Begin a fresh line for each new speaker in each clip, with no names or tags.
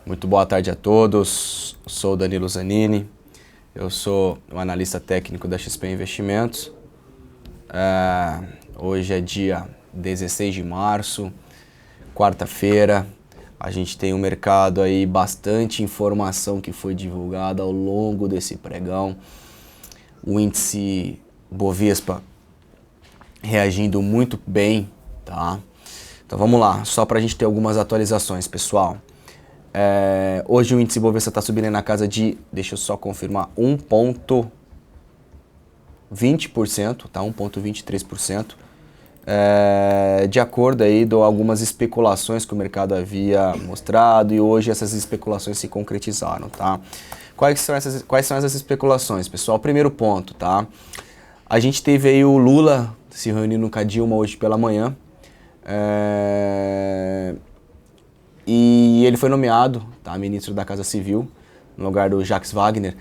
Muito boa tarde a todos, sou o Danilo Zanini, eu sou o analista técnico da XP Investimentos. Hoje é dia 16 de março, quarta-feira. A gente tem um mercado aí, bastante informação que foi divulgada ao longo desse pregão. O índice Bovespa reagindo muito bem, tá? Então vamos lá, só para a gente ter algumas atualizações, pessoal. Hoje o índice Bovespa está subindo na casa de, deixa eu só confirmar, 1,20%, tá? 1,23%. De acordo aí com algumas especulações que o mercado havia mostrado, e hoje essas especulações se concretizaram, tá? Quais são essas especulações, pessoal? Primeiro ponto, tá? A gente teve aí o Lula se reunindo com a Dilma hoje pela manhã, e ele foi nomeado, tá, ministro da Casa Civil, no lugar do Jacques Wagner,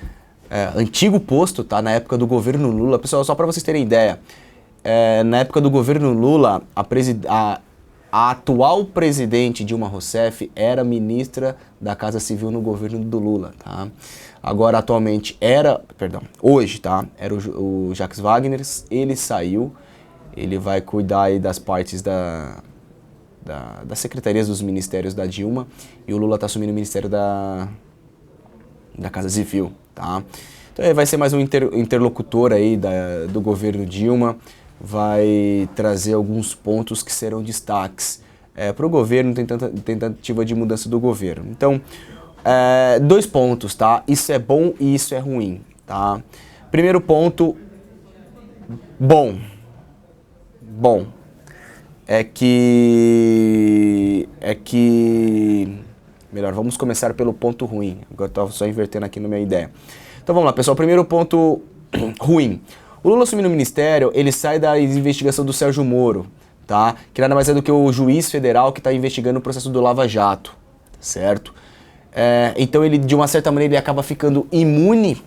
antigo posto, tá, na época do governo Lula. Pessoal, só para vocês terem ideia, na época do governo Lula, a atual presidente Dilma Rousseff era ministra da Casa Civil no governo do Lula, tá? Agora, atualmente, hoje, tá, era o Jacques Wagner, ele saiu, ele vai cuidar aí das partes das secretarias dos ministérios da Dilma, e o Lula está assumindo o ministério da Casa Civil, tá? Então ele vai ser mais um interlocutor aí do governo Dilma, vai trazer alguns pontos que serão destaques para o governo, tentativa de mudança do governo. Então, dois pontos, tá? Isso é bom e isso é ruim, tá? Primeiro ponto, bom, melhor, vamos começar pelo ponto ruim. Agora estou só invertendo aqui na minha ideia. Então vamos lá, pessoal. Primeiro ponto ruim. O Lula assumindo o ministério, ele sai da investigação do Sérgio Moro, tá? Que nada mais é do que o juiz federal que está investigando o processo do Lava Jato, certo? Então ele, de uma certa maneira, ele acaba ficando imune,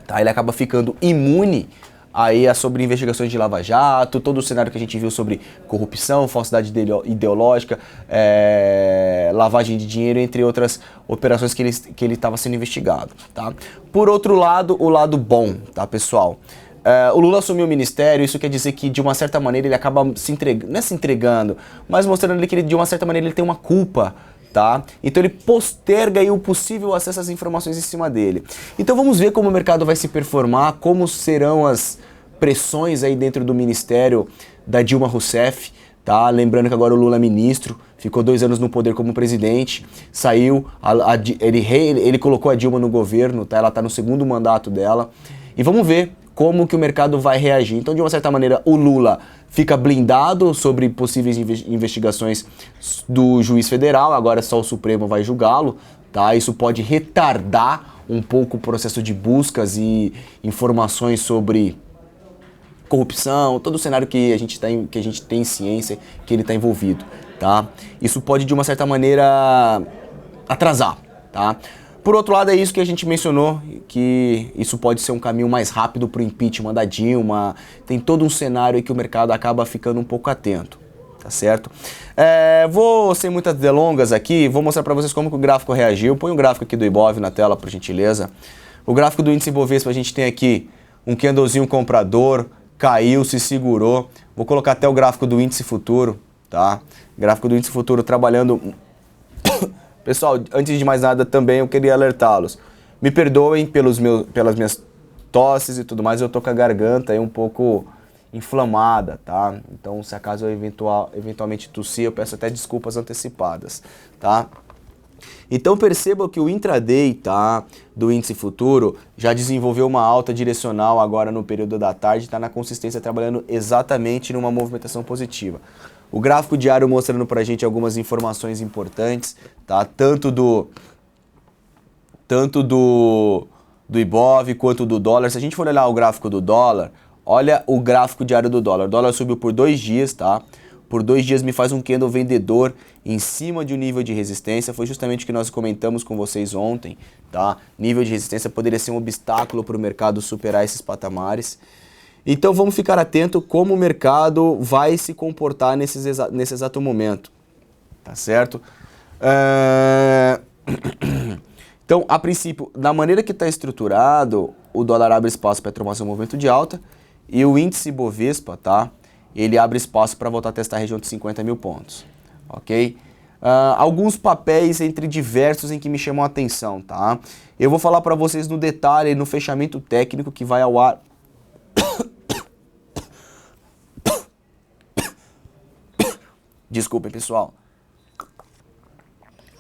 tá? Ele acaba ficando imune aí sobre investigações de Lava Jato, todo o cenário que a gente viu sobre corrupção, falsidade ideológica, lavagem de dinheiro, entre outras operações que ele estava sendo investigado, tá? Por outro lado, o lado bom, tá, pessoal? O Lula assumiu o ministério, isso quer dizer que de uma certa maneira ele acaba não é se entregando, mas mostrando ali que ele, de uma certa maneira ele tem uma culpa, tá? Então ele posterga aí o possível acesso às informações em cima dele. Então vamos ver como o mercado vai se performar, como serão as pressões aí dentro do ministério da Dilma Rousseff, tá? Lembrando que agora o Lula é ministro, ficou 2 anos no poder como presidente, saiu, ele colocou a Dilma no governo, tá? Ela tá no segundo mandato dela, e vamos ver como que o mercado vai reagir. Então, de uma certa maneira, o Lula fica blindado sobre possíveis investigações do juiz federal, agora só o Supremo vai julgá-lo, tá? Isso pode retardar um pouco o processo de buscas e informações sobre corrupção, todo o cenário que a gente tem ciência que ele está envolvido, tá? Isso pode, de uma certa maneira, atrasar, tá? Por outro lado, é isso que a gente mencionou, que isso pode ser um caminho mais rápido para o impeachment da Dilma. Tem todo um cenário aí que o mercado acaba ficando um pouco atento, tá certo? Vou, sem muitas delongas aqui, vou mostrar para vocês como que o gráfico reagiu. Põe o gráfico aqui do Ibov na tela, por gentileza. O gráfico do índice Bovespa, a gente tem aqui um candlezinho comprador, caiu, se segurou. Vou colocar até o gráfico do índice futuro, tá? Gráfico do índice futuro trabalhando... Pessoal, antes de mais nada também eu queria alertá-los. Me perdoem pelas minhas tosses e tudo mais, eu tô com a garganta aí um pouco inflamada, tá? Então, se acaso eu eventualmente tossir, eu peço até desculpas antecipadas, tá? Então perceba que o intraday, tá, do índice futuro já desenvolveu uma alta direcional agora no período da tarde, está na consistência trabalhando exatamente numa movimentação positiva. O gráfico diário mostrando pra gente algumas informações importantes, tá? Tanto do Ibov quanto do dólar. Se a gente for olhar o gráfico do dólar, olha o gráfico diário do dólar. O dólar subiu por 2 dias, tá? Por 2 dias me faz um candle vendedor em cima de um nível de resistência. Foi justamente o que nós comentamos com vocês ontem, tá? Nível de resistência poderia ser um obstáculo para o mercado superar esses patamares. Então vamos ficar atento como o mercado vai se comportar nesse exato momento, tá certo? Então, a princípio, da maneira que está estruturado, o dólar abre espaço para tomar seu movimento de alta e o índice Bovespa, tá? Ele abre espaço para voltar a testar a região de 50 mil pontos, ok? Alguns papéis entre diversos em que me chamam a atenção, tá? Eu vou falar para vocês no detalhe, no fechamento técnico que vai ao ar. Desculpem, pessoal.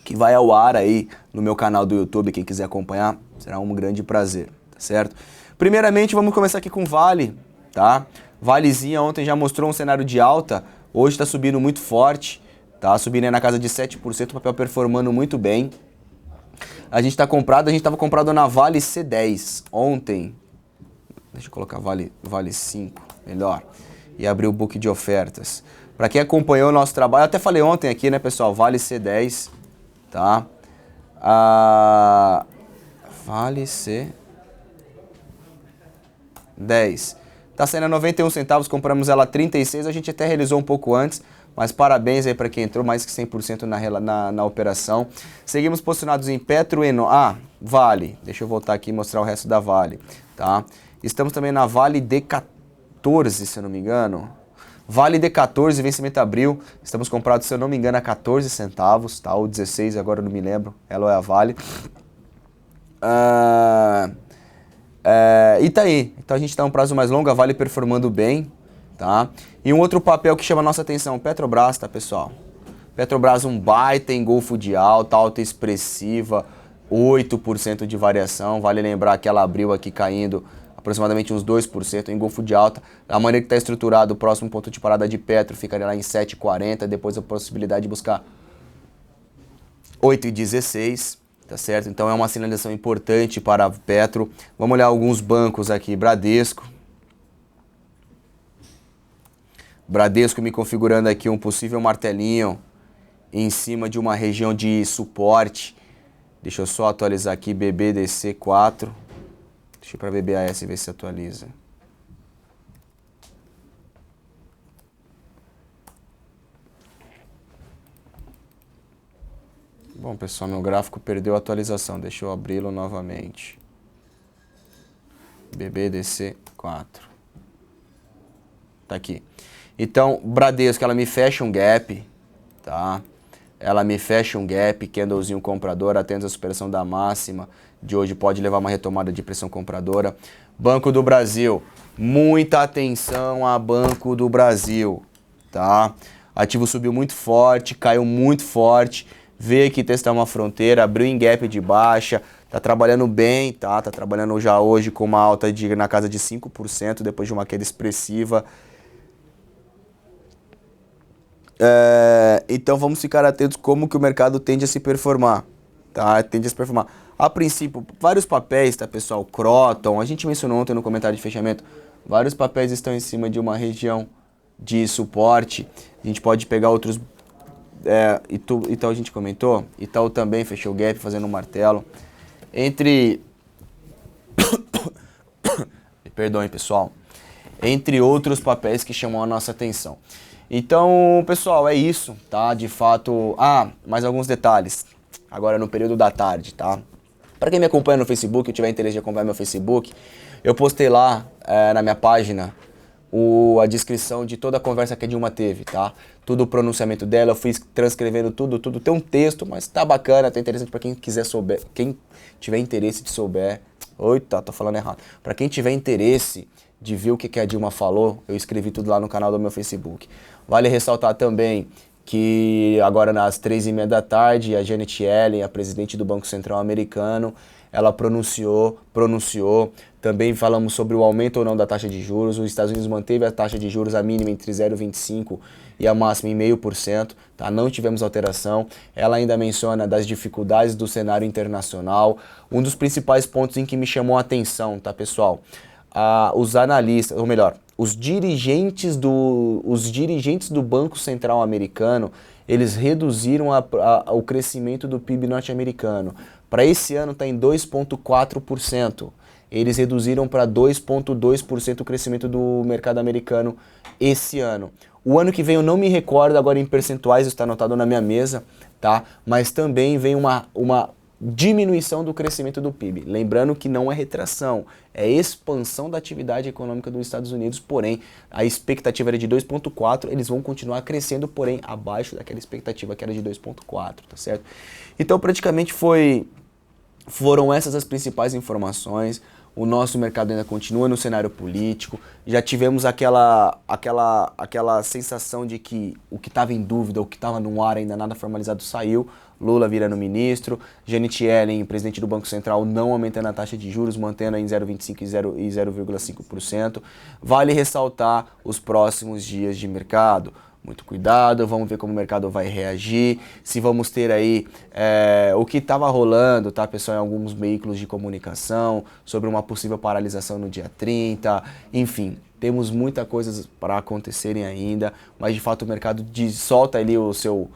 Que vai ao ar aí no meu canal do YouTube, quem quiser acompanhar, será um grande prazer, tá certo? Primeiramente, vamos começar aqui com Vale, tá? Valezinha ontem já mostrou um cenário de alta, hoje está subindo muito forte, tá? Subindo aí na casa de 7%, o papel performando muito bem. A gente estava comprado na Vale C10 ontem. Deixa eu colocar Vale 5, melhor. E abrir o book de ofertas. Para quem acompanhou o nosso trabalho, eu até falei ontem aqui, né, pessoal? Vale C10, tá? Vale C10. Tá saindo a 91 centavos, compramos ela a 36, a gente até realizou um pouco antes, mas parabéns aí para quem entrou, mais que 100% na operação. Seguimos posicionados em Petro e Vale. Deixa eu voltar aqui e mostrar o resto da Vale, tá? Estamos também na Vale D14, se eu não me engano. Vale D14, vencimento abril. Estamos comprados, se eu não me engano, a 14 centavos, tá? Ou 16, agora eu não me lembro. Ela é a Vale. E tá aí. Então a gente tá um prazo mais longo, a Vale performando bem, tá? E um outro papel que chama a nossa atenção, Petrobras, tá, pessoal? Petrobras, um baita engolfo de alta, alta expressiva, 8% de variação. Vale lembrar que ela abriu aqui caindo aproximadamente uns 2%, engolfo de alta. A maneira que está estruturado, o próximo ponto de parada de Petro ficaria lá em 7,40, depois a possibilidade de buscar 8,16, tá certo? Então é uma sinalização importante para a Petro. Vamos olhar alguns bancos aqui, Bradesco me configurando aqui um possível martelinho em cima de uma região de suporte. Deixa eu só atualizar aqui, BBDC4. Deixa eu ir para BBAS ver se atualiza. Bom, pessoal, meu gráfico perdeu a atualização. Deixa eu abri-lo novamente. BBDC4. Tá aqui. Então, Bradesco, ela me fecha um gap, tá? Ela me fecha um gap, candlezinho comprador, atende a superação da máxima de hoje, pode levar uma retomada de pressão compradora. Banco do Brasil, muita atenção a Banco do Brasil, tá? Ativo subiu muito forte, caiu muito forte, veio aqui testar uma fronteira, abriu em gap de baixa, tá trabalhando bem, tá? Tá trabalhando já hoje com uma alta na casa de 5%, depois de uma queda expressiva. Então vamos ficar atentos como que o mercado tende a se performar, tá? Tende a se performar. A princípio, vários papéis, tá, pessoal? Croton, a gente mencionou ontem no comentário de fechamento, vários papéis estão em cima de uma região de suporte. A gente pode pegar outros... Itaú a gente comentou, Itaú também fechou o gap fazendo um martelo. Entre... Perdoem, pessoal. Entre outros papéis que chamam a nossa atenção. Então, pessoal, é isso, tá? De fato... mais alguns detalhes. Agora no período da tarde, tá? Para quem me acompanha no Facebook e tiver interesse de acompanhar meu Facebook, eu postei lá na minha página a descrição de toda a conversa que a Dilma teve, tá? Tudo o pronunciamento dela, eu fui transcrevendo tudo. Tem um texto, mas tá bacana, tá interessante para quem quiser souber, quem tiver interesse de souber. Eita, tô falando errado. Para quem tiver interesse de ver o que a Dilma falou, eu escrevi tudo lá no canal do meu Facebook. Vale ressaltar também que agora às 3h30 da tarde, a Janet Yellen, a presidente do Banco Central americano, ela pronunciou, também falamos sobre o aumento ou não da taxa de juros. Os Estados Unidos manteve a taxa de juros a mínima entre 0,25% e a máxima em 0,5%, tá? Não tivemos alteração. Ela ainda menciona das dificuldades do cenário internacional. Um dos principais pontos em que me chamou a atenção, tá, pessoal? Os analistas, ou melhor, os dirigentes do Banco Central americano, eles reduziram o crescimento do PIB norte-americano. Para esse ano está em 2,4%. eles reduziram para 2,2% o crescimento do mercado americano esse ano. O ano que vem eu não me recordo agora em percentuais, está anotado na minha mesa, tá? Mas também vem uma diminuição do crescimento do PIB. Lembrando que não é retração, é expansão da atividade econômica dos Estados Unidos, porém a expectativa era de 2,4, eles vão continuar crescendo, porém abaixo daquela expectativa que era de 2,4, tá certo? Então praticamente foram essas as principais informações. O nosso mercado ainda continua no cenário político. Já tivemos aquela sensação de que o que estava em dúvida, o que estava no ar ainda nada formalizado saiu. Lula virando ministro, Janet Yellen, presidente do Banco Central, não aumentando a taxa de juros, mantendo em 0,25% e 0,5%. Vale ressaltar os próximos dias de mercado. Muito cuidado, vamos ver como o mercado vai reagir, se vamos ter aí o que estava rolando, tá, pessoal, em alguns veículos de comunicação, sobre uma possível paralisação no dia 30, enfim, temos muita coisa para acontecerem ainda, mas de fato o mercado solta ali o seu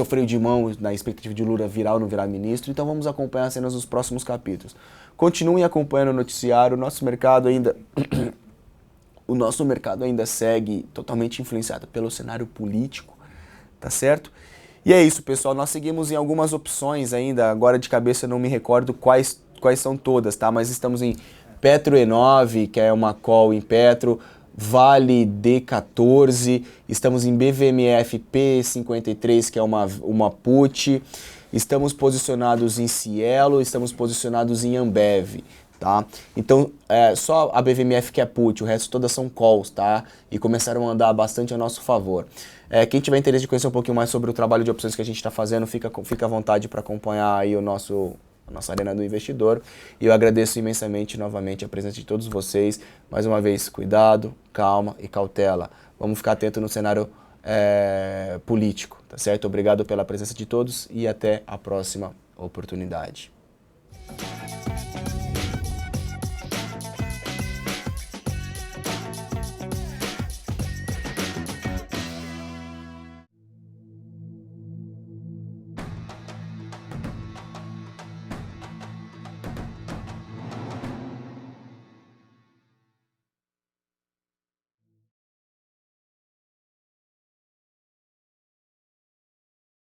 freio de mão na expectativa de Lula virar ou não virar ministro, então vamos acompanhar as cenas dos próximos capítulos. Continuem acompanhando o noticiário, o nosso mercado ainda segue totalmente influenciado pelo cenário político, tá certo? E é isso, pessoal, nós seguimos em algumas opções ainda, agora de cabeça eu não me recordo quais são todas, tá? Mas estamos em Petro E9, que é uma call em Petro, Vale D14, estamos em BVMF P53, que é uma put, estamos posicionados em Cielo, estamos posicionados em Ambev. Tá? Então, só a BVMF que é put, o resto todas são calls, tá? E começaram a andar bastante a nosso favor. Quem tiver interesse de conhecer um pouquinho mais sobre o trabalho de opções que a gente está fazendo, fica à vontade para acompanhar aí a nossa Arena do Investidor. E eu agradeço imensamente, novamente, a presença de todos vocês. Mais uma vez, cuidado, calma e cautela. Vamos ficar atento no cenário político, tá certo? Obrigado pela presença de todos e até a próxima oportunidade.